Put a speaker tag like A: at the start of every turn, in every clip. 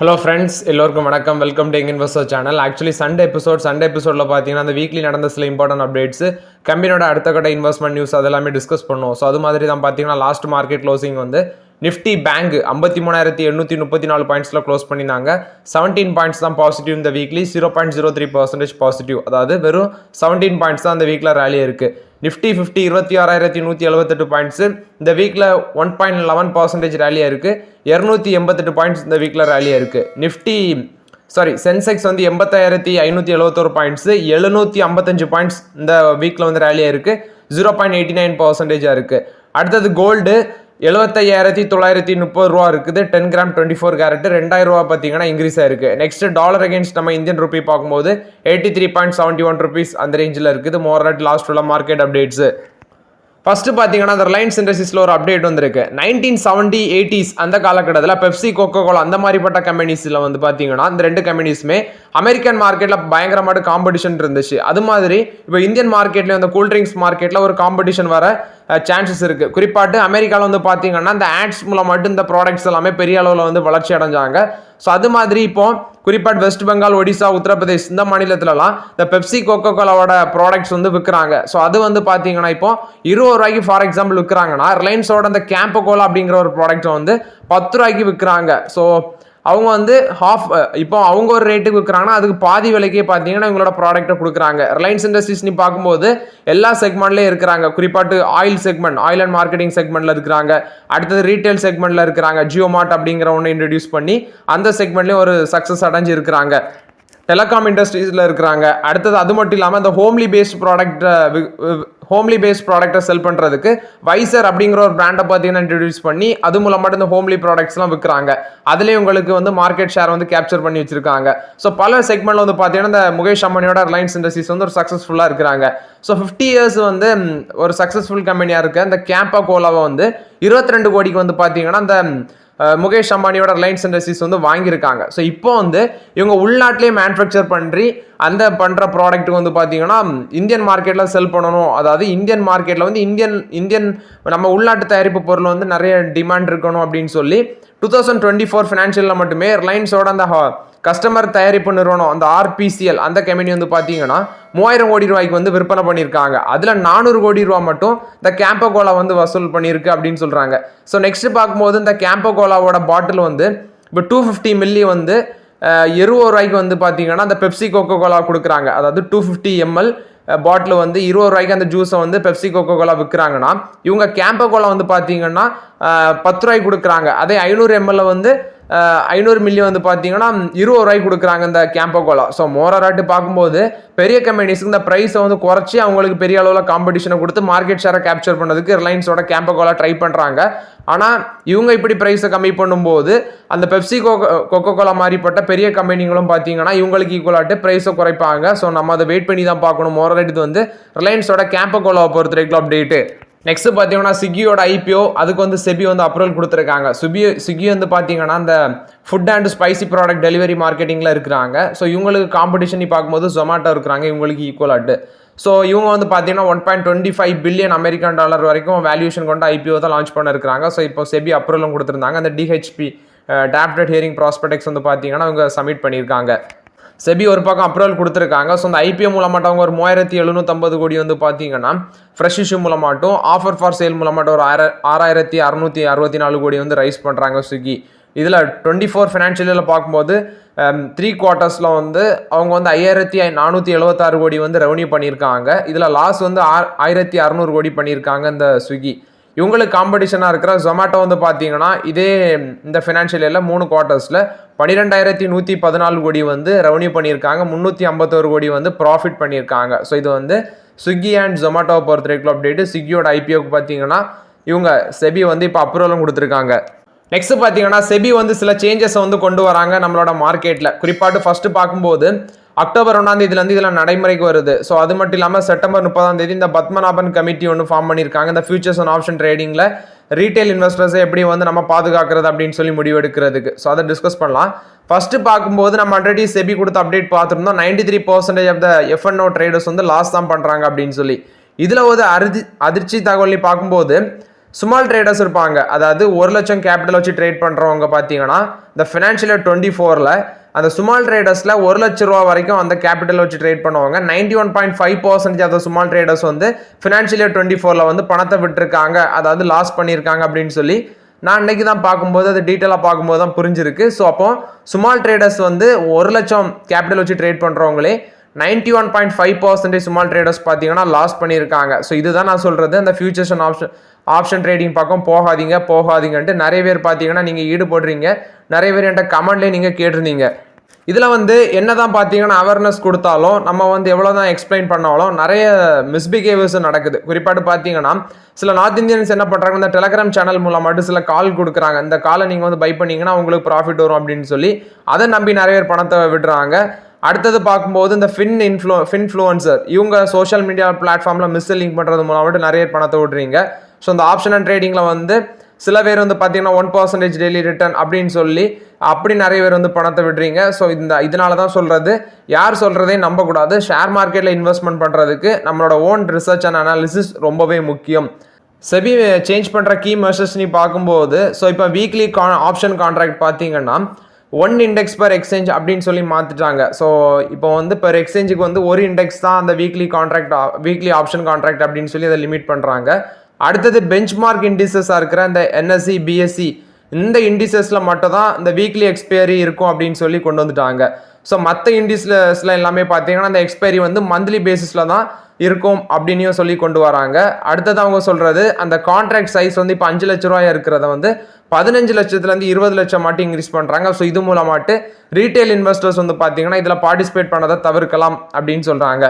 A: Hello friends, எல்லோருக்கும் வணக்கம். Welcome to young investor channel. Actually Sunday எபிசோடில் பார்த்தீங்கன்னா அந்த வீக்லி நடந்த சில இம்பார்ட்டன்ட் அப்டேட்ஸ், கம்பெனியோட அடுத்த கட்ட இன்வெஸ்ட்மெண்ட் நியூஸ் அதெல்லாமே டிஸ்கஸ் பண்ணுவோம். ஸோ அது மாதிரி தான் பார்த்தீங்கன்னா லாஸ்ட் மார்க்கெட் க்ளோசிங் வந்து நிஃப்டி பேங்க் 53,834 பாயிண்ட்ஸில் க்ளோஸ் பண்ணியிருந்தாங்க. 17 பாயிண்ட்ஸ் தான் பாசிட்டிவ் இந்த வீக்லி, 0.03% பாசிட்டிவ். அதாவது வெறும் 17 பாயிண்ட்ஸ் தான் இந்த வீக்கில் ரேலி இருக்குது. நிஃப்டி 26,178 பாயிண்ட்ஸு இந்த வீக்கில் 1.11% ரேலியாக இருக்குது. 288 பாயிண்ட்ஸ் இந்த வீக்கில் ரேலியாக இருக்குது. சென்செக்ஸ் வந்து 85,571 பாயிண்ட்ஸு, 755 பாயிண்ட்ஸ் இந்த வீக்கில் வந்து ரேலியாக இருக்குது. 0.89% இருக்குது. அடுத்தது கோல்டு 75,930 ரூபா இருக்குது. 10 கிராம் 24 கேரட் 2,000 ரூபா பார்த்தீங்கன்னா இன்க்ரீஸ் ஆயிருக்கு. நெக்ஸ்ட் டாலர் அகேன்ஸ்ட் நம்ம இந்தியன் ரூபி பார்க்கும்போது 83.71 ருபீஸ் அந்த ரேஞ்சில் இருக்குது. மோர் லாஸ்ட் உள்ள மார்க்கெட் அப்டேட்ஸ். ஃபர்ஸ்ட் பார்த்தீங்கன்னா அந்த ரிலையன்ஸ் இண்டஸ்ட்ரீஸில் ஒரு அப்டேட் வந்திருக்கு. 1970s 80s அந்த காலகட்டத்தில் பெப்சி, கோகோ கோலா அந்த மாதிரிப்பட்ட கம்பெனிஸில் வந்து பார்த்தீங்கன்னா இந்த ரெண்டு கம்பெனிஸுமே அமெரிக்கன் மார்க்கெட்டில் பயங்கரமான காம்படிஷன் இருந்துச்சு. அது மாதிரி இப்போ இந்தியன் மார்க்கெட்லேயும் அந்த கூல்ட்ரிங்க்ஸ் மார்க்கெட்டில் ஒரு காம்படிஷன் வர சான்சஸ் இருக்குது. குறிப்பாட்டு அமெரிக்காவில் வந்து பார்த்தீங்கன்னா இந்த ஆட்ஸ் மூலம் மட்டும் இந்த ப்ராடக்ட்ஸ் எல்லாமே பெரிய அளவில் வந்து வளர்ச்சி அடைஞ்சாங்க. ஸோ அது மாதிரி இப்போ குறிப்பாட்டு வெஸ்ட் பெங்கால், ஒடிசா, உத்தரப்பிரதேஷ் இந்த மாநிலத்திலலாம் இந்த பெப்சி, கோகோ கோலாவோட ப்ராடக்ட்ஸ் வந்து விற்கிறாங்க. ஸோ அது வந்து பார்த்தீங்கன்னா இப்போ 20 ரூபாய்க்கு ஃபார் எக்ஸாம்பிள் விற்கிறாங்கன்னா ரிலையன்ஸோட அந்த கேம்போ கோலா அப்படிங்கிற ஒரு ப்ராடக்ட் வந்து 10 ரூபாய்க்கு விற்கிறாங்க. ஸோ அவங்க வந்து இப்போ அவங்க ஒரு ரேட்டுக்கு விற்கிறாங்கன்னா அதுக்கு பாதி விலைக்கே பார்த்தீங்கன்னா இவங்களோட ப்ராடக்ட்டை கொடுக்குறாங்க. ரிலையன்ஸ் இண்டஸ்ட்ரீஸ் நீ பார்க்கும்போது எல்லா செக்மெண்ட்லேயும் இருக்கிறாங்க. குறிப்பாட்டு oil segment, oil and marketing செக்மெண்ட்ல இருக்கிறாங்க. அடுத்தது ரீட்டைல் செக்மெண்ட்ல இருக்கிறாங்க. ஜியோ மார்ட் அப்படிங்கிற ஒன்று இன்ட்ரடியூஸ் பண்ணி அந்த செக்மெண்ட்லேயும் ஒரு சக்ஸஸ் அடைஞ்சு இருக்கிறாங்க. டெலகாம் இண்டஸ்ட்ரீஸில் இருக்கிறாங்க. அடுத்தது அது மட்டும் இல்லாமல் இந்த ஹோம்லி பேஸ்ட் ப்ராடக்ட்டை செல் பண்ணுறதுக்கு வைசர் அப்படிங்கிற ஒரு பிராண்டை பார்த்தீங்கன்னா இன்ட்ரடியூஸ் பண்ணி அது மூலமாக இந்த ஹோம்லி ப்ராடக்ட்ஸ்லாம் விற்கிறாங்க. அதுலேயும் உங்களுக்கு வந்து மார்க்கெட் ஷேர் வந்து கேப்சர் பண்ணி வச்சிருக்காங்க. ஸோ பல செக்மெண்ட்ல வந்து பார்த்தீங்கன்னா இந்த முகேஷ் அம்பானியோட ரிலையன்ஸ் இண்டஸ்ட்ரீஸ் வந்து ஒரு சக்ஸஸ்ஃபுல்லாக இருக்கிறாங்க. ஸோ 50 இயர்ஸ் வந்து ஒரு சக்ஸஸ்ஃபுல் கம்பெனியாக இருக்க இந்த கேம்போ கோலாவை வந்து 22 கோடிக்கு வந்து பார்த்தீங்கன்னா இந்த முகேஷ் அம்பானியோட ரிலையன்ஸ் இண்டஸ்ட்ரீஸ் வந்து வாங்கியிருக்காங்க. ஸோ இப்போ வந்து இவங்க உள்நாட்டிலே மேனுஃபேக்சர் பண்ணி அந்த பண்ணுற ப்ராடக்ட்டுக்கு வந்து பார்த்தீங்கன்னா இந்தியன் மார்க்கெட்டில் செல் பண்ணணும். அதாவது இந்தியன் மார்க்கெட்டில் வந்து இந்தியன் நம்ம உள்நாட்டு தயாரிப்பு பொருள் வந்து நிறைய டிமாண்ட் இருக்கணும் அப்படின்னு சொல்லி 2024 ஃபினான்ஷியலில் மட்டுமே ரிலையன்ஸோட அந்த கஸ்டமர் தயாரிப்பு நிறுவனம் அந்த RPCL அந்த கம்பெனி வந்து பார்த்தீங்கன்னா 3000 கோடி ரூபாய்க்கு வந்து விற்பனை பண்ணியிருக்காங்க. அதில் 400 கோடி ரூபா மட்டும் இந்த கேம்போ கோலா வந்து வசூல் பண்ணியிருக்கு அப்படின்னு சொல்கிறாங்க. ஸோ நெக்ஸ்ட் பார்க்கும்போது இந்த கேம்போ கோலாவோட பாட்டில் வந்து இப்போ 250 மில்லி வந்து 20 ரூபாய்க்கு வந்து பார்த்தீங்கன்னா அந்த பெப்சி, கோகோ கோலா கொடுக்குறாங்க. அதாவது 250 ml பாட்டில் வந்து 20 ரூபாய்க்கு அந்த ஜூஸை வந்து பெப்சி, கோகோ கோலா விற்கிறாங்கன்னா இவங்க கேம்போ கோலா வந்து பார்த்தீங்கன்னா 10 ரூபாய்க்கு கொடுக்குறாங்க. அதே 500 ml வந்து 500 மில்லி வந்து பார்த்தீங்கன்னா 20 ரூபாய்க்கு கொடுக்குறாங்க இந்த கேம்போ கோலா. ஸோ மோராராட்டு பார்க்கும்போது பெரிய கம்பெனிஸ்க்கு இந்த ப்ரைஸை வந்து குறைச்சி அவங்களுக்கு பெரிய அளவில் காம்படிஷனை கொடுத்து மார்க்கெட் ஷேரை கேப்சர் பண்ணதுக்கு ரிலையன்ஸோட கேம்போ கோலா ட்ரை பண்ணுறாங்க. ஆனால் இவங்க இப்படி ப்ரைஸை கம்மி பண்ணும்போது அந்த பெப்சி, கோகோ கோலா மாதிரிப்பட்ட பெரிய கம்பெனிகளும் பார்த்தீங்கன்னா இவங்களுக்கு ஈக்குவலாட்டு ப்ரைஸை குறைப்பாங்க. ஸோ நம்ம அதை வெயிட் பண்ணி தான் பார்க்கணும். மோராராட்டு இது வந்து ரிலையன்ஸோட கேம்போ கோலாவை பொறுத்த வரைக்கும் அப்டேட்டு. நெக்ஸ்ட் பார்த்தீங்கன்னா ஸ்விக்கியோட IPO அதுக்கு வந்து செபி வந்து அப்ரூவல் கொடுத்துருக்காங்க. ஸ்விக்கி வந்து பார்த்தீங்கன்னா அந்த food and spicy product delivery மார்க்கெட்டிங்கில் இருக்கிறாங்க. ஸோ இவங்களுக்கு காம்படிஷன் பார்க்கும்போது ஜொமேட்டோ இருக்கிறாங்க இவங்களுக்கு ஈக்குவலாட்டு. ஸோ இவங்க வந்து பார்த்தீங்கன்னா 1.25 பில்லியன் அமெரிக்கன் டாலர் வரைக்கும் வேல்யூஷன் கொண்டு IPO தான் லான்ச் பண்ண இருக்கிறாங்க. ஸோ இப்போ செபி அப்ரூவலும் கொடுத்துருந்தாங்க. அந்த DHP டாப்டட் ஹியரிங் ப்ராஸ்பெக்ட்ஸ் வந்து பார்த்தீங்கன்னா அவங்க சப்மிட் பண்ணியிருக்காங்க. செபி ஒரு பக்கம் அப்ரூவல் கொடுத்துருக்காங்க. ஸோ அந்த IPO மூலமாட்டம் அவங்க ஒரு 3750 கோடி வந்து பார்த்தீங்கன்னா ஃப்ரெஷ் இஷ்யூ மூலமாட்டும் ஆஃபர் ஃபார் சேல் மூலமாட்டம் ஒரு 6664 கோடி வந்து ரைஸ் பண்ணுறாங்க ஸ்விக்கி. இதில் 24 ஃபினான்ஷியலில் பார்க்கும்போது 3 குவார்ட்டர்ஸில் வந்து அவங்க வந்து 5476 கோடி வந்து ரெவன்யூ பண்ணியிருக்காங்க. இதில் லாஸ் வந்து 1600 கோடி பண்ணியிருக்காங்க இந்த ஸ்விக்கி. இவங்களுக்கு காம்படிஷனாக இருக்கிற ஜொமேட்டோ வந்து பார்த்தீங்கன்னா இதே இந்த ஃபினான்ஷியல் இயரில் 3 குவார்ட்டர்ஸில் 12,114 கோடி வந்து ரெவன்யூ பண்ணியிருக்காங்க. 351 கோடி வந்து ப்ராஃபிட் பண்ணியிருக்காங்க. ஸோ இது வந்து ஸ்விக்கி அண்ட் ஜொமேட்டோவை பொறுத்த வரைக்கும் அப்டேட்டு. ஸ்விக்கியோட IPOக்கு பார்த்தீங்கன்னா இவங்க செபி வந்து இப்போ அப்ரூவலும் கொடுத்துருக்காங்க. நெக்ஸ்ட் பார்த்தீங்கன்னா செபி வந்து சில சேஞ்சஸை வந்து கொண்டு வராங்க நம்மளோட மார்க்கெட்டில். குறிப்பாட்டு ஃபர்ஸ்ட் பார்க்கும்போது அக்டோபர் 1ஆம் தேதியிலேருந்து இதில் நடைமுறைக்கு வருது. ஸோ அது மட்டும் இல்லாமல் செப்டம்பர் 30ஆம் தேதி இந்த பத்மநாபன் கமிட்டி ஒன்று ஃபார்ம் பண்ணியிருக்காங்க. இந்த ஃபியூச்சர்ஸ் அண்ட் ஆப்ஷன் ட்ரேடிங்கில் ரீட்டைல் இன்வெஸ்டர்ஸை எப்படி வந்து நம்ம பாதுகாக்கிறது அப்படின்னு சொல்லி முடிவெடுக்கிறதுக்கு. ஸோ அதை டிஸ்கஸ் பண்ணலாம். ஃபர்ஸ்ட் பார்க்கும்போது நம்ம ஆல்ரெடி செபி கொடுத்த அப்டேட் பார்த்துருந்தோம். 93% ஆஃப் த F&O ட்ரேடர்ஸ் வந்து லாஸ் தான் பண்ணுறாங்க அப்படின்னு சொல்லி. இதில் ஒரு அதிர்ச்சி தகவல் பார்க்கும்போது ஸ்மால் ட்ரேடர்ஸ் இருப்பாங்க, அதாவது 1 லட்சம் கேபிட்டல் வச்சு ட்ரேட் பண்ணுறவங்க பார்த்தீங்கன்னா இந்த ஃபினான்ஷியல் இயர் 24ல் அந்த ஸ்மால் ட்ரேடர்ஸில் 1 லட்ச ரூபா வரைக்கும் அந்த கேபிட்டல் வச்சு ட்ரேட் பண்ணுவாங்க. 91.5% ஆஃப் ஸ்மால் ட்ரேடர்ஸ் வந்து ஃபினான்ஷியல் இயர் 24ல் வந்து பணத்தை விட்டுருக்காங்க, அதாவது லாஸ் பண்ணியிருக்காங்க அப்படின்னு சொல்லி நான் இன்னைக்கு தான் பார்க்கும்போது அது டீட்டெயிலாக பார்க்கும்போது தான் புரிஞ்சிருக்கு. ஸோ அப்போ ஸ்மால் ட்ரேடர்ஸ் வந்து 1 லட்சம் கேபிட்டல் வச்சு ட்ரேட் பண்ணுறவங்களே 91.5% ஸ்மால் ட்ரேடர்ஸ் பார்த்தீங்கன்னா லாஸ் பண்ணியிருக்காங்க. ஸோ இதுதான் நான் சொல்கிறது, அந்த ஃபியூச்சர்ஸ் அண்ட் ஆப்ஷன் ட்ரேடிங் பக்கம் போகாதீங்கன்ட்டு நிறைய பேர் பார்த்தீங்கன்னா நீங்கள் ஈடுபடுறீங்க. நிறைய பேர் என்கிட்ட கமெண்ட்லேயே நீங்கள் கேட்டிருந்தீங்க. இதில் வந்து என்ன தான் பார்த்தீங்கன்னா அவேர்னஸ் கொடுத்தாலும் நம்ம வந்து எவ்வளோ தான் எக்ஸ்பிளைன் பண்ணாலும் நிறைய மிஸ்பிஹேவியர்ஸ் நடக்குது. குறிப்பாட்டு பார்த்தீங்கன்னா சில நார்த் இந்தியன்ஸ் என்ன பண்ணுறாங்க, இந்த டெலகிராம் சேனல் மூலம் மட்டும் சில கால் கொடுக்குறாங்க, இந்த காலை நீங்கள் வந்து பை பண்ணிங்கன்னா உங்களுக்கு ப்ராஃபிட் வரும் அப்படின்னு சொல்லி அதை நம்பி நிறைய பேர் பணத்தை விடுறாங்க. அடுத்தது பார்க்கும்போது இந்த ஃபின்ஃப்ளூயன்சர் இவங்க சோஷியல் மீடியா பிளாட்ஃபார்மில் மிஸ்லிங்க் பண்ணுறது மூலம் மட்டும் நிறைய பணத்தை விடுறீங்க. ஸோ இந்த ஆப்ஷன் அண்ட் ட்ரேடிங்கில் வந்து சில பேர் வந்து பார்த்தீங்கன்னா 1% டெய்லி ரிட்டர்ன் அப்படின்னு சொல்லி அப்படி நிறைய பேர் வந்து பணத்தை விடுறீங்க. ஸோ இதனால தான் சொல்கிறது, யார் சொல்கிறதையும் நம்பக்கூடாது. ஷேர் மார்க்கெட்டில் இன்வெஸ்ட்மெண்ட் பண்ணுறதுக்கு நம்மளோட ஓன் ரிசர்ச் அண்ட் அனாலிசிஸ் ரொம்பவே முக்கியம். செபி சேஞ்ச் பண்ணுற கீ மெஷர்ஸ் நீ பார்க்கும்போது, ஸோ இப்போ வீக்லி ஆப்ஷன் கான்ட்ராக்ட் பார்த்தீங்கன்னா 1 இண்டெக்ஸ் பர் எக்ஸ்சேஞ்ச் அப்படின்னு சொல்லி மாற்றிட்டாங்க. ஸோ இப்போ வந்து பெர் எக்ஸ்சேஞ்சுக்கு வந்து ஒரு இண்டெக்ஸ் தான் அந்த வீக்லி ஆப்ஷன் கான்ட்ராக்ட் அப்படின்னு சொல்லி அதை லிமிட் பண்ணுறாங்க. அடுத்தது பெஞ்ச்மார்க் இண்டிசஸாக இருக்கிற இந்த NSE BSE இந்த இண்டிசஸில் மட்டும் தான் இந்த வீக்லி எக்ஸ்பைரி இருக்கும் அப்படின்னு சொல்லி கொண்டு வந்துட்டாங்க. ஸோ மற்ற இண்டிஸ்ல எல்லாமே பார்த்தீங்கன்னா அந்த எக்ஸ்பைரி வந்து மந்த்லி பேசிஸில் தான் இருக்கும் அப்படின்னு சொல்லி கொண்டு வராங்க. அடுத்தது அவங்க சொல்கிறது, அந்த கான்ட்ராக்ட் சைஸ் வந்து இப்போ 5 லட்ச ரூபாய் இருக்கிறத வந்து 15 லட்சத்துலேருந்து 20 லட்சம் மட்டும் இன்க்ரீஸ் பண்ணுறாங்க. ஸோ இது மூலமாட்டு ரீட்டைல் இன்வெஸ்டர்ஸ் வந்து பார்த்தீங்கன்னா இதில் பார்ட்டிசிபேட் பண்ணதை தவிர்க்கலாம் அப்படின்னு சொல்கிறாங்க.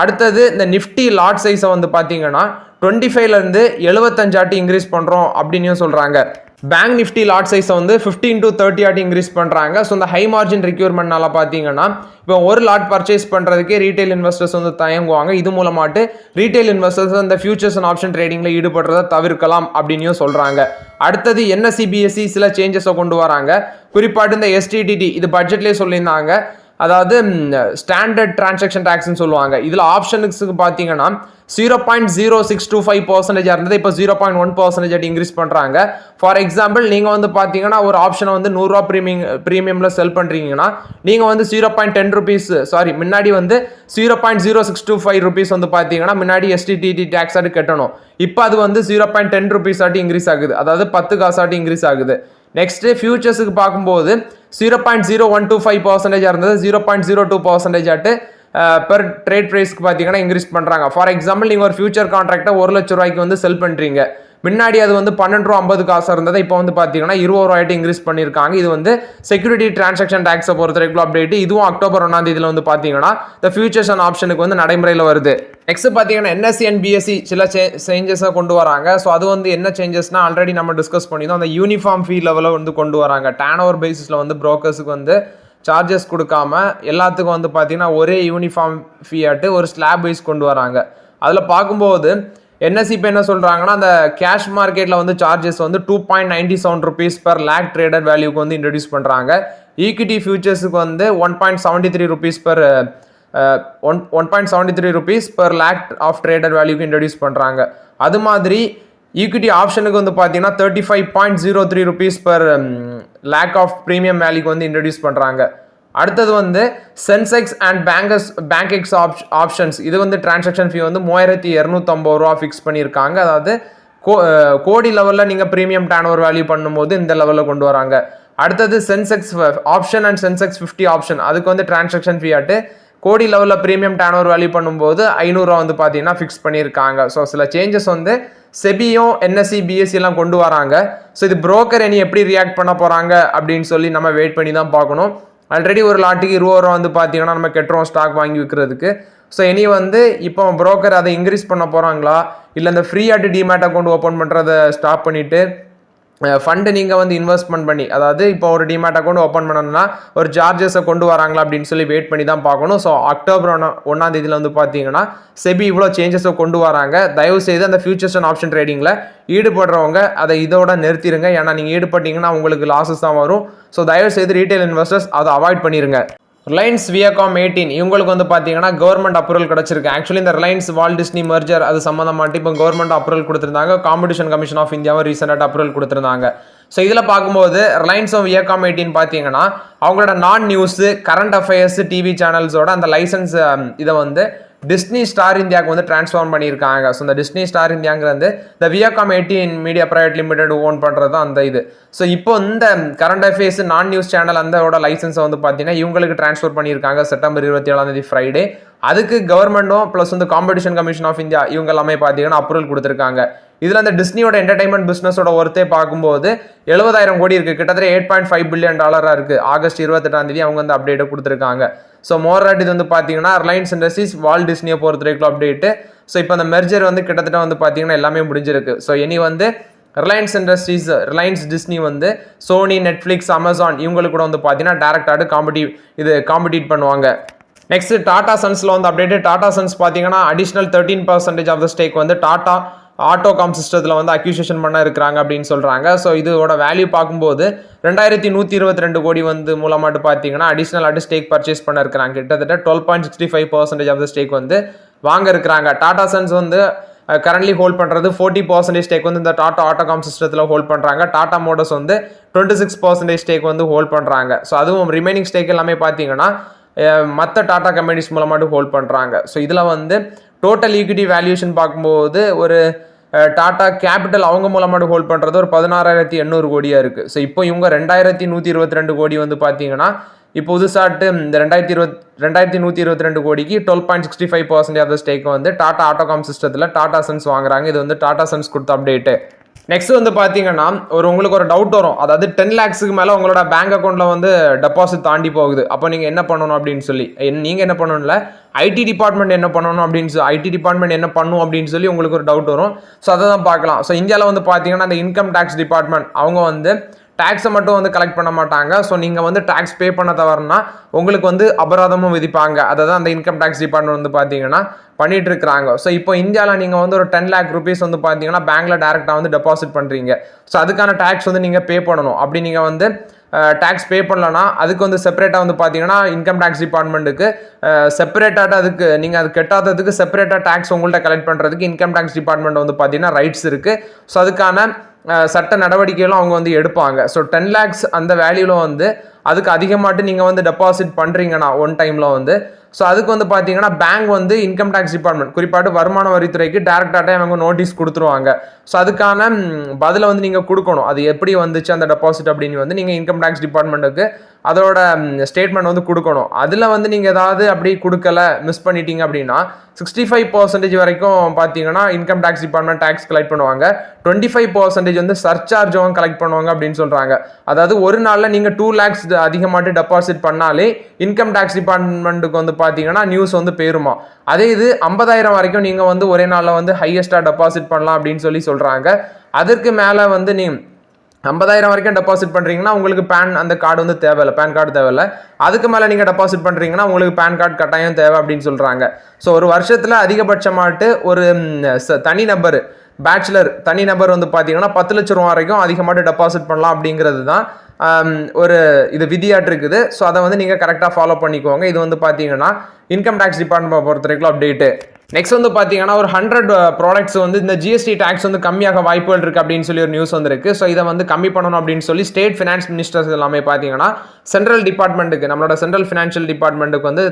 A: அடுத்தது இந்த நிஃப்டி லாட் சைஸை வந்து பார்த்தீங்கன்னா 25லேருந்து 75 ஆட்டி இன்க்ரீஸ் பண்ணுறோம் அப்படின்னு சொல்கிறாங்க. பேங்க் நிஃப்டி லாட் சைஸை வந்து 15 to 30 ஆட்டி இன்க்ரீஸ் பண்ணுறாங்க. ஸோ இந்த ஹை மார்ஜின் ரெக்யூர்மெண்ட்னால பார்த்தீங்கன்னா இப்போ ஒரு லாட் பர்ச்சேஸ் பண்ணுறதுக்கே ரீட்டைல் இன்வெஸ்டர்ஸ் வந்து தயங்குவாங்க. இது மூலமாட்டு ரீட்டைல் இன்வெஸ்டர்ஸ் அந்த ஃபியூச்சர்ஸ் அண்ட் ஆப்ஷன் ட்ரேடிங்கில் ஈடுபடுறதை தவிர்க்கலாம் அப்படின்னு சொல்கிறாங்க. அடுத்தது NSE BSE சில சேஞ்சஸை கொண்டு வராங்க. குறிப்பாட்டு இந்த STTT இது பட்ஜெட்லேயே சொல்லியிருந்தாங்க, அதாவது ஸ்டாண்டர்ட் டிரான்சாக்ஷன் டேக்ஸ்ன்னு சொல்லுவாங்க. இதில் ஆப்ஷனுக்கு பார்த்தீங்கன்னா 0.0625% இருந்தது, இப்போ 0.1% இன்க்ரீஸ் பண்ணுறாங்க. ஃபார் எக்ஸாம்பிள் நீங்கள் வந்து பார்த்தீங்கன்னா ஒரு ஆப்ஷனை வந்து 100 ரூபா ப்ரீமியமில் செல் பண்ணுறீங்கன்னா நீங்கள் வந்து 0.10 rupees முன்னாடி வந்து 0.0625 rupees வந்து பார்த்தீங்கன்னா முன்னாடி STTT டேக்ஸ் ஆட்டு கட்டணும். இப்போ அது வந்து 0.10 rupees ஆட்டி இன்க்ரீஸ் ஆகுது, அதாவது 10 காசு ஆட்டி இன்க்ரீஸ் ஆகுது. நெக்ஸ்ட் ஃபியூச்சர்ஸுக்கு பார்க்கும்போது 0.0125% இருந்தது 0.02% ஆட்டு பெர் ட்ரேட் ப்ரைஸ்க்கு பார்த்தீங்கன்னா இன்க்ரீஸ் பண்ணுறாங்க. ஃபார் எக்ஸாம்பிள் நீங்கள் ஒரு ஃபியூச்சர் கான்ட்ராக்டை 1 லட்ச ரூபாய்க்கு வந்து செல் பண்ணுறீங்க, முன்னாடி அது வந்து 12 ரூபா 50 காசு இருந்தது, இப்போ வந்து பார்த்தீங்கன்னா 20 ரூபாய்ட்டு இன்க்ரீஸ் பண்ணியிருக்காங்க. இது வந்து செக்யூரிட்டி டிரான்சாக்ஷன் டேக்ஸை பொறுத்த வரைக்கும் அப்டேட். இதுவும் அக்டோபர் 1ஆம் தேதியில் வந்து பார்த்தீங்கன்னா இந்த ஃபியூச்சர்ஸ் அண்ட் ஆப்ஷனுக்கு வந்து நடைமுறையில் வருது. நெக்ஸ்ட் பார்த்தீங்கன்னா NSE and BSE சில சேஞ்சஸை கொண்டு வராங்க. ஸோ அது வந்து என்ன சேஞ்சஸ்னா ஆல்ரெடி நம்ம டிஸ்கஸ் பண்ணியிருந்தோம், அந்த யூனிஃபார்ம் ஃபீ லெவலில் வந்து கொண்டு வராங்க. டர்ன் ஓவர் பேசிஸில் வந்து ப்ரோக்கர்ஸுக்கு வந்து சார்ஜஸ் கொடுக்காம எல்லாத்துக்கும் வந்து பார்த்தீங்கன்னா ஒரே யூனிஃபார்ம் ஃபீ ஆட்டு ஒரு ஸ்லாப் வைஸ் கொண்டு வராங்க. அதில் பார்க்கும்போது NSE இப்போ என்ன சொல்கிறாங்கன்னா அந்த கேஷ் மார்க்கெட்டில் வந்து சார்ஜஸ் வந்து 2.97 rupees per lakh ட்ரேடட் வேல்யூக்கு வந்து இன்ட்ரடியூஸ் பண்ணுறாங்க. ஈக்விட்டி ஃபியூச்சர்ஸுக்கு வந்து 1.73 rupees per lakh of traded வேல்யூக்கு இன்ட்ரடியூஸ் பண்ணுறாங்க. அது மாதிரி ஈக்விட்டி ஆப்ஷனுக்கு வந்து பார்த்தீங்கன்னா 35.03 rupees per lakh of premium வேல்யூக்கு வந்து இன்ட்ரடியூஸ் பண்ணுறாங்க. அடுத்தது வந்து சென்செக்ஸ் அண்ட் பேங்க்எக்ஸ் ஆப்ஷன்ஸ் இது வந்து டிரான்சாக்ஷன் ஃபீ வந்து 3250 ரூபா ஃபிக்ஸ் பண்ணியிருக்காங்க. அதாவது கோடி லெவலில் நீங்கள் ப்ரீமியம் டர்ன் ஓவர் வேல்யூ பண்ணும்போது இந்த லெவலில் கொண்டு வராங்க. அடுத்தது Sensex option and Sensex 50 option அதுக்கு வந்து டிரான்சாக்ஷன் ஃபீ ஆட்டு கோடி லெவலில் ப்ரீமியம் டர்ன் ஓவர் வேல்யூ பண்ணும்போது 500 ரூபா வந்து பார்த்தீங்கன்னா ஃபிக்ஸ் பண்ணியிருக்காங்க. ஸோ சில சேஞ்சஸ் வந்து செபியும் NSE BSE எல்லாம் கொண்டு வராங்க. ஸோ இது புரோக்கர் இனி எப்படி ரியாக்ட் பண்ண போகிறாங்க அப்படின்னு சொல்லி நம்ம வெயிட் பண்ணி தான் பார்க்கணும். ஆல்ரெடி ஒரு லாட்டுக்கு 20 ரூபா வந்து பார்த்தீங்கன்னா நம்ம கெட்டுறோம் ஸ்டாக் வாங்கி விற்கிறதுக்கு. ஸோ இனி வந்து இப்போ புரோக்கர் அதை இன்க்ரீஸ் பண்ண போகிறாங்களா, இல்லை இந்த ஃப்ரீ ஆட்டு டிமேட் அக்கௌண்ட் ஓப்பன் பண்ணுறதை ஸ்டாப் பண்ணிவிட்டு ஃபண்டு நீங்கள் வந்து இன்வெஸ்ட்மெண்ட் பண்ணி, அதாவது இப்போ ஒரு டிமேட் அக்கௌண்ட் ஓப்பன் பண்ணணும்னா ஒரு சார்ஜஸை கொண்டு வராங்களா அப்படின்னு சொல்லி வெயிட் பண்ணி தான் பார்க்கணும். ஸோ அக்டோபர் 1ஆம் தேதியில் வந்து பார்த்தீங்கன்னா செபி இவ்வளோ சேஞ்சஸை கொண்டு வராங்க. தயவுசெய்து அந்த ஃபியூச்சர்ஸ் அண்ட் ஆப்ஷன் ட்ரேடிங்கில் ஈடுபடுறவங்க அதை இதோட நிறுத்திடுங்க. ஏன்னா நீங்கள் ஈடுபட்டீங்கன்னா உங்களுக்கு லாஸஸ் தான் வரும். ஸோ தயவுசெய்து ரீட்டைல் இன்வெஸ்டர்ஸ் அதை அவாய்ட் பண்ணிடுங்க. ரிலையன்ஸ் வியாகாம் 18 இவங்களுக்கு வந்து பார்த்தீங்கன்னா கவர்மெண்ட் அப்ரூவல் கிடச்சிருக்கு. ஆக்சுவலி இந்த ரிலையன்ஸ் வால்ட் டிஸ்னி மர்ஜர் அது சம்மந்தமாட்டு இப்போ கவர்மெண்ட் அப்ரூவல் கொடுத்துருந்தாங்க. காம்படிஷன் கமிஷன் ஆஃப் இந்தியாவும் ரீசெண்டாக அப்ரூவல் கொடுத்துருந்தாங்க. ஸோ இதில் பார்க்கும்போது ரிலையன்ஸும் வியாகாம் 18 பார்த்தீங்கன்னா அவங்களோட நான் நியூஸு கரண்ட் அஃபேர்ஸ் டிவி சேனல்ஸோட அந்த லைசன்ஸ் இதை வந்து டிஸ்னி ஸ்டார் இந்தியாவுக்கு வந்து ட்ரான்ஸ்ஃபார்ம் பண்ணியிருக்காங்க. ஸோ இந்த டிஸ்னி ஸ்டார் இந்தியாங்கிறது இந்த Viacom 18 media private limited own பண்ணுறது அந்த இது. ஸோ இப்போ இந்த கரண்ட் அஃபேர்ஸ் நான் நியூஸ் சேனல் அந்தோட லைசன்ஸை வந்து பார்த்தீங்கன்னா இவங்களுக்கு ட்ரான்ஸ்ஃபர் பண்ணியிருக்காங்க செப்டம்பர் 27 ஃப்ரைடே. அதுக்கு கவர்மெண்ட்டும் ப்ளஸ் வந்து காம்படிஷன் கமிஷன் ஆஃப் இந்தியா இவங்க எல்லாமே பார்த்தீங்கன்னா அப்ரூவல் கொடுத்துருக்காங்க. இதில் அந்த டிஸ்னியோட என்டர்டைன்மெண்ட் பிஸ்னஸோட ஒர்த்தே பார்க்கும்போது 70,000 கோடி இருக்குது. கிட்டத்தட்ட $8.5 பில்லியன் இருக்குது. ஆகஸ்ட் 28 அவங்க வந்து அப்டேட்டை கொடுத்துருக்காங்க. ஸோ மோராட் இது வந்து பார்த்தீங்கன்னா ரிலையன்ஸ் இண்டஸ்ட்ரீஸ் வால்ட் டிஸ்னியை பொறுத்த வரைக்கும் அப்டேட்டு. ஸோ இப்போ அந்த மெர்ஜர் வந்து கிட்டத்தட்ட வந்து பார்த்தீங்கன்னா எல்லாமே முடிஞ்சிருக்கு. ஸோ இனி வந்து ரிலையன்ஸ் இண்டஸ்ட்ரீஸ் ரிலையன்ஸ் டிஸ்னி வந்து சோனி நெட்ஃப்ளிக்ஸ் அமேசான் இவங்களுக்கு கூட வந்து பார்த்தீங்கன்னா டேரக்டாக காம்படிட் பண்ணுவாங்க. நெக்ஸ்ட் டாடா சன்ஸில் வந்து அப்டேட்டு. டாடா சன்ஸ் பார்த்தீங்கன்னா அடிஷனல் 13% ஆஃப் த ஸ்டேக் வந்து டாடா ஆட்டோகாம் சிஸ்டத்தில் வந்து அக்யூசியேஷன் பண்ண இருக்கிறாங்க அப்படின்னு சொல்கிறாங்க. ஸோ இதோட வேல்யூ பார்க்கும்போது 2122 கோடி வந்து மூலமாட்டு பார்த்தீங்கன்னா அடிஷனல் ஸ்டேக் பர்ச்சேஸ் பண்ண இருக்கிறாங்க. கிட்டத்தட்ட 12.65% ஆஃப் த ஸ்டேக் வந்து வாங்க இருக்கிறாங்க. டாடா சன்ஸ் வந்து கரண்ட்லி ஹோல்ட் பண்ணுறது 40% ஸ்டேக் வந்து இந்த டாடா ஆட்டோகாம் சிஸ்டத்தில் ஹோல்ட் பண்ணுறாங்க. டாடா மோட்டர்ஸ் வந்து 26% ஸ்டேக் வந்து ஹோல்ட் பண்ணுறாங்க. ஸோ அதுவும் ரிமைனிங் ஸ்டேக் எல்லாமே பார்த்தீங்கன்னா மற்ற டாடா கம்பெனிஸ் மூலமாட்டு ஹோல்ட் பண்ணுறாங்க. ஸோ இதில் வந்து டோட்டல் ஈக்விட்டி வேல்யூஷன் பார்க்கும்போது ஒரு டாடா கேபிட்டல் அவங்க மூலமாட்டு ஹோல்ட் பண்ணுறது ஒரு 16,800 கோடியாக இருக்குது. ஸோ இப்போ இவங்க 2,122 கோடி வந்து பார்த்தீங்கன்னா இப்போ புதுசாட்டு இந்த 2,122 கோடிக்கு 12.65% ஆஃப் த ஸ்டேக் வந்து டாடா ஆட்டோகாம் சிஸ்டத்தில் டாடா சன்ஸ் வாங்குறாங்க. இது வந்து டாடா சன்ஸ் கொடுத்த அப்டேட்டு. நெக்ஸ்ட் வந்து பார்த்தீங்கன்னா உங்களுக்கு ஒரு டவுட் வரும். அதாவது 10 lakhsக்கு மேலே உங்களோட பேங்க் அக்கௌண்ட்டில் வந்து டெபாசிட் தாண்டி போகுது. அப்போ நீங்கள் என்ன பண்ணணும் அப்படின்னு சொல்லி நீங்கள் என்ன பண்ணணும்ல ஐடி டிபார்ட்மெண்ட் என்ன பண்ணணும் ஐடி டிபார்ட்மெண்ட் என்ன பண்ணும் அப்படின்னு சொல்லி உங்களுக்கு ஒரு டவுட் வரும். ஸோ அதை தான் பார்க்கலாம். ஸோ இந்தியாவில் வந்து பார்த்தீங்கன்னா அந்த இன்கம் டேக்ஸ் டிபார்ட்மெண்ட் அவங்க வந்து டேக்ஸை மட்டும் வந்து கலெக்ட் பண்ண மாட்டாங்க. ஸோ நீங்கள் வந்து டேக்ஸ் பே பண்ண தவறுனா உங்களுக்கு வந்து அபராதமும் விதிப்பாங்க. அதை தான் அந்த இன்கம் டேக்ஸ் டிபார்ட்மெண்ட் வந்து பார்த்தீங்கன்னா பண்ணிட்டு இருக்கிறாங்க. ஸோ இப்போ இந்தியாவில் நீங்கள் வந்து ஒரு 10 lakh rupees வந்து பார்த்தீங்கன்னா பேங்க்ல டேரெக்டாக வந்து டெபாசிட் பண்ணுறீங்க. ஸோ அதுக்கான டேக்ஸ் வந்து நீங்கள் பே பண்ணணும். அப்படி நீங்கள் வந்து டேக்ஸ் பே பண்ணலன்னா அதுக்கு வந்து செப்பரேட்டாக வந்து பார்த்தீங்கன்னா இன்கம் டேக்ஸ் டிபார்ட்மெண்ட்டுக்கு செப்பரேட்டாக அதுக்கு நீங்கள் அது கெட்டாததுக்கு செப்பரேட்டாக டேக்ஸ் உங்கள்கிட்ட கலெக்ட் பண்ணுறதுக்கு இன்கம் டேக்ஸ் டிபார்ட்மெண்ட் வந்து பார்த்தீங்கன்னா ரைட்ஸ் இருக்குது. ஸோ அதுக்கான சட்ட நடவடிக்கைகளும் அவங்க வந்து எடுப்பாங்க. ஸோ 10 lakhs அந்த வேல்யூவில் வந்து அதுக்கு அதிகமாட்டு நீங்கள் வந்து டெபாசிட் பண்ணுறீங்கன்னா ஒன் டைமில் வந்து ஸோ அதுக்கு வந்து பார்த்தீங்கன்னா பேங்க் வந்து இன்கம் டேக்ஸ் டிபார்ட்மெண்ட் குறிப்பாட்டு வருமான வரித்துறைக்கு டேரெக்டாக அவங்க நோட்டீஸ் கொடுத்துருவாங்க. ஸோ அதுக்கான பதிலை வந்து நீங்கள் கொடுக்கணும். அது எப்படி வந்துச்சு அந்த டெபாசிட் அப்படின்னு வந்து நீங்கள் இன்கம் டேக்ஸ் டிபார்ட்மெண்ட்டுக்கு அதோட ஸ்டேட்மெண்ட் வந்து கொடுக்கணும். அதில் வந்து நீங்கள் ஏதாவது அப்படி கொடுக்கல மிஸ் பண்ணிட்டீங்க அப்படின்னா 65% வரைக்கும் பார்த்தீங்கன்னா income tax department tax collect பண்ணுவாங்க. 25% வந்து சர்சார்ஜும் கலெக்ட் பண்ணுவாங்க அப்படின்னு சொல்கிறாங்க. அதாவது ஒரு நாளில் நீங்கள் 2 lakhs அதிகமாட்டு டெபாசிட் பண்ணாலே இன்கம் டேக்ஸ் டிபார்ட்மெண்ட்டுக்கு வந்து பார்த்தீங்கன்னா நியூஸ் வந்து பேருமா. அதே இது 50,000 வரைக்கும் நீங்கள் வந்து ஒரே நாளில் வந்து ஹையஸ்ட்டாக டெபாசிட் பண்ணலாம் அப்படின்னு சொல்கிறாங்க. அதற்கு மேலே வந்து நீ 50,000 வரைக்கும் டெபாசிட் பண்ணுறீங்கன்னா உங்களுக்கு அந்த கார்டு வந்து தேவையில்லை, பேன் கார்டு தேவையில்லை. அதுக்கு மேலே நீங்கள் டெபாசிட் பண்ணுறீங்கன்னா உங்களுக்கு பேன் கார்டு கட்டாயம் தேவை அப்படின்னு சொல்கிறாங்க. ஸோ ஒரு வருஷத்தில் அதிகபட்சமாட்டு ஒரு தனிநபர் பேச்சுலர் தனிநபர் வந்து பார்த்தீங்கன்னா 10 லட்சம் ரூபா வரைக்கும் அதிகமாட்டு டெபாசிட் பண்ணலாம் அப்படிங்கிறது தான் ஒரு இது விதியாட்டு இருக்குது. ஸோ அதை வந்து நீங்கள் கரெக்டாக ஃபாலோ பண்ணிக்கோங்க. இது வந்து பார்த்தீங்கன்னா இன்கம் டேக்ஸ் டிபார்ட்மெண்ட் பொறுத்த வரைக்கும் அப்டேட்டு. நெக்ஸ்ட் வந்து பார்த்தீங்கன்னா ஒரு 100 ப்ராடக்ட்ஸ் வந்து இந்த ஜிஎஸ்டி டேக்ஸ் வந்து கம்மியாக வாய்ப்புகள் இருக்குது அப்படின்னு சொல்லி ஒரு நியூஸ் வந்துருக்கு. ஸோ இதை வந்து கம்மி பண்ணணும் அப்படின்னு சொல்லி ஸ்டேட் ஃபினான்ஸ் மினிஸ்டர்ஸ் எல்லாமே பார்த்தீங்கன்னா சென்ட்ரல் டிபார்ட்மெண்ட்டுக்கு நம்மளோட சென்ட்ரல் ஃபினான்ஷியல் டிபார்ட்மெண்ட்டுக்கு வந்து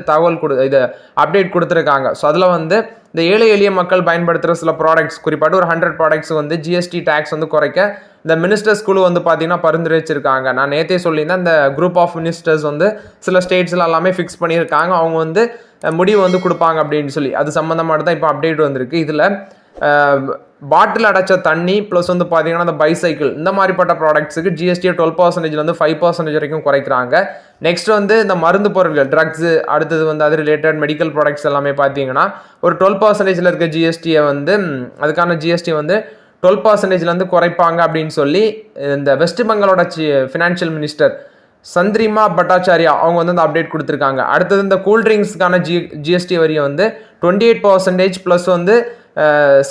A: இது அப்டேட் கொடுத்துருக்காங்க. ஸோ அதில் வந்து இந்த ஏழை எளிய மக்கள் பயன்படுத்துகிற சில ப்ராடக்ட்ஸ் குறிப்பாட்டு ஒரு 100 ப்ராடக்ட்ஸ் வந்து ஜிஎஸ்டி டேக்ஸ் வந்து குறைக்க இந்த மினிஸ்டர்ஸ் குழு வந்து பார்த்தீங்கன்னா பரிந்துரைச்சிருக்காங்க. நான் நேற்றே சொல்லியிருந்தேன் இந்த குரூப் ஆஃப் மினிஸ்டர்ஸ் வந்து சில ஸ்டேட்ஸில் எல்லாமே ஃபிக்ஸ் பண்ணியிருக்காங்க. அவங்க வந்து முடிவு வந்து கொடுப்பாங்க அப்படின்னு சொல்லி அது சம்மந்தமாக தான் இப்போ அப்டேட் வந்திருக்கு. இதில் பாட்டில் அடைச்ச தண்ணி ப்ளஸ் வந்து பார்த்தீங்கன்னா இந்த பைசைக்கிள் இந்த மாதிரிப்பட்ட ப்ராடக்ட்ஸுக்கு ஜிஎஸ்டியை 12% 5% வரைக்கும் குறைக்கிறாங்க. நெக்ஸ்ட் வந்து இந்த மருந்து பொருட்கள் ட்ரக்ஸு அடுத்தது வந்து அது ரிலேட்டட் மெடிக்கல் ப்ராடக்ட்ஸ் எல்லாமே பார்த்தீங்கன்னா ஒரு 12% இருக்க ஜிஎஸ்டியை வந்து அதுக்கான ஜிஎஸ்டி வந்து 12% குறைப்பாங்க அப்படின்னு சொல்லி இந்த வெஸ்ட் பெங்காலோட ஃபினான்ஷியல் மினிஸ்டர் சந்திரிமா பட்டாச்சாரியா அவங்க வந்து இந்த அப்டேட் கொடுத்துருக்காங்க. அடுத்தது இந்த கூல்ட்ரிங்க்ஸ்க்கான ஜிஎஸ்டி வரியை வந்து 28% ப்ளஸ் வந்து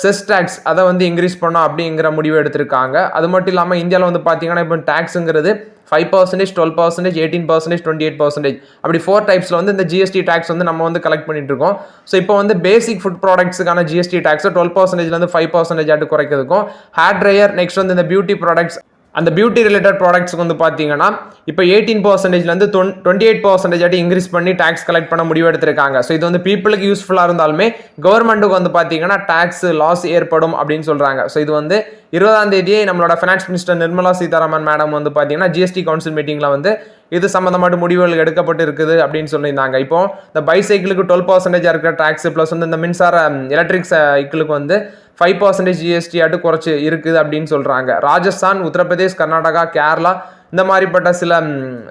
A: செஸ் டேக்ஸ் அதை வந்து இன்க்ரீஸ் பண்ணோம் அப்படிங்கிற முடிவு எடுத்திருக்காங்க. அது மட்டும் இல்லாமல் இந்தியாவில் வந்து பார்த்தீங்கன்னா இப்போ டேக்ஸுங்கிறது 5%, 12%, 18%, 28% அப்படி 4 டைப்ஸில் வந்து இந்த ஜிஎஸ்டி டேக்ஸ் வந்து நம்ம வந்து கலெக்ட் பண்ணிட்டு இருக்கோம். ஸோ இப்போ வந்து பேசிக் ஃபுட் ப்ராடக்ட்ஸுக்கான ஜிஎஸ்டி டேக்ஸை 12%லேருந்து 5% ஆட்டு குறைக்கிறதுக்கும், ஹேர் ட்ரையர் நெக்ஸ்ட் வந்து இந்த பியூட்டி ப்ராடக்ட்ஸ் அந்த பியூட்டி ரிலேட்டட் ப்ராடக்ட்ஸ்க்கு வந்து பார்த்தீங்கன்னா இப்போ 18%லேருந்து 28% ஆட்டி இன்க்ரீஸ் பண்ணி டேக்ஸ் கலெக்ட் பண்ண முடிவு எடுத்திருக்காங்க. ஸோ இது வந்து பீப்புளுக்கு யூஸ்ஃபுல்லாக இருந்தாலுமே கவர்மெண்ட்டுக்கு வந்து பார்த்தீங்கன்னா டேக்ஸ் லாஸ் ஏற்படும் அப்படின்னு சொல்கிறாங்க. ஸோ இது வந்து 20ஆம் தேதியே நம்மளோட finance minister Nirmala Sitharaman madam வந்து பார்த்தீங்கன்னா ஜிஎஸ்டி கவுன்சில் மீட்டிங்கில் வந்து இது சம்மந்தமாட்டு முடிவுகள் எடுக்கப்பட்டு இருக்குது அப்படின்னு சொல்லியிருந்தாங்க. இப்போ இந்த பைசைக்கிளுக்கு 12% இருக்கிற டேக்ஸ் ப்ளஸ் வந்து இந்த மின்சார எலக்ட்ரிக் சைக்கிளுக்கு வந்து 5% ஜிஎஸ்டி ஆட்டு குறைச்சி இருக்குது அப்படின்னு சொல்கிறாங்க. ராஜஸ்தான், உத்தரப்பிரதேஷ், கர்நாடகா, கேரளா இந்த மாதிரிப்பட்ட சில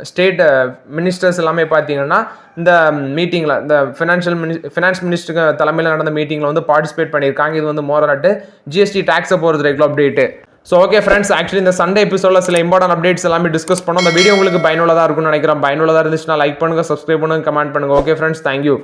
A: ஸ்டேட் மினிஸ்டர்ஸ் எல்லாமே பார்த்தீங்கன்னா இந்த மீட்டிங்கில் இந்த ஃபினான்ஸ் மினிஸ்டருக்கு தலைமையில் நடந்த மீட்டிங்கில் வந்து பார்ட்டிசிபேட் பண்ணியிருக்காங்க. இது வந்து மோரலாட்டு ஜிஎஸ்டி டேக்ஸை போகிறது regular update. So okay friends, actually இந்த சண்டே எபிசோடில் சில இம்பார்ட்டன்ட் அப்டேட்ஸ் எல்லாமே டிஸ்கஸ் பண்ணோம். இந்த வீடியோ உங்களுக்கு பயனுள்ளதாக இருக்கும்னு நினைக்கிறேன். பயனுள்ளதாக இருந்துச்சுன்னா லைக் பண்ணுங்கள், சப்ஸ்கிரைப் பண்ணுங்கள், கமெண்ட் பண்ணுங்கள். Okay friends, thank you.